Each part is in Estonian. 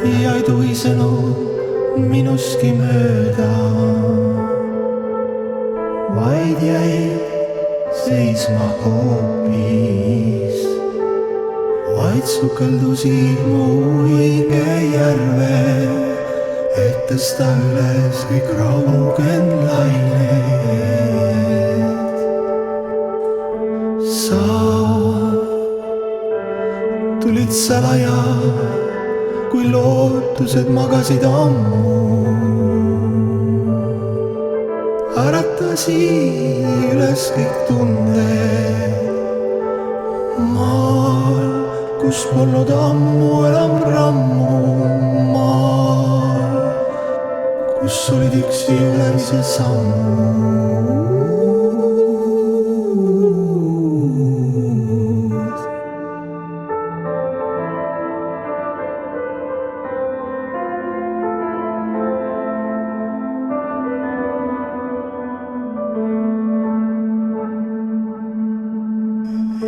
ja ei tuisenud minustki mööda, vaid jäid seisma hoopis, vaid sukeldusid mu hingejärve, et tõsta üles kõik raugen lained. Sa tulid salaja, kui lootused magasid ammu, äratasid üles kõik tunded maal, kus polnud ammu enam rammu, maal, kus olid üksi ülemise sammud.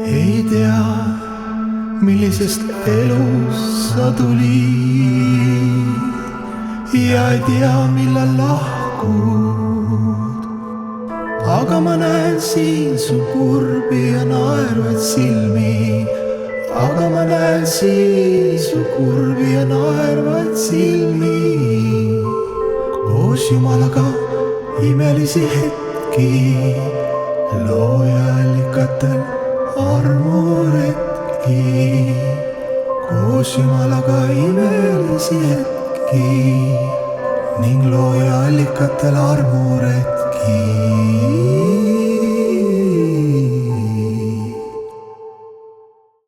Ei tea, millisest elust sa tulid ja ei tea, millal lahkud, aga ma näen siin su kurbi ja naervaid silmi, aga ma näen siin su kurbi ja naervaid silmi. Koos Jumalaga imelisi hetki, looja allikatel armuretki, koos Jumalaga imelisi hetki ning looja allikatel armuretki.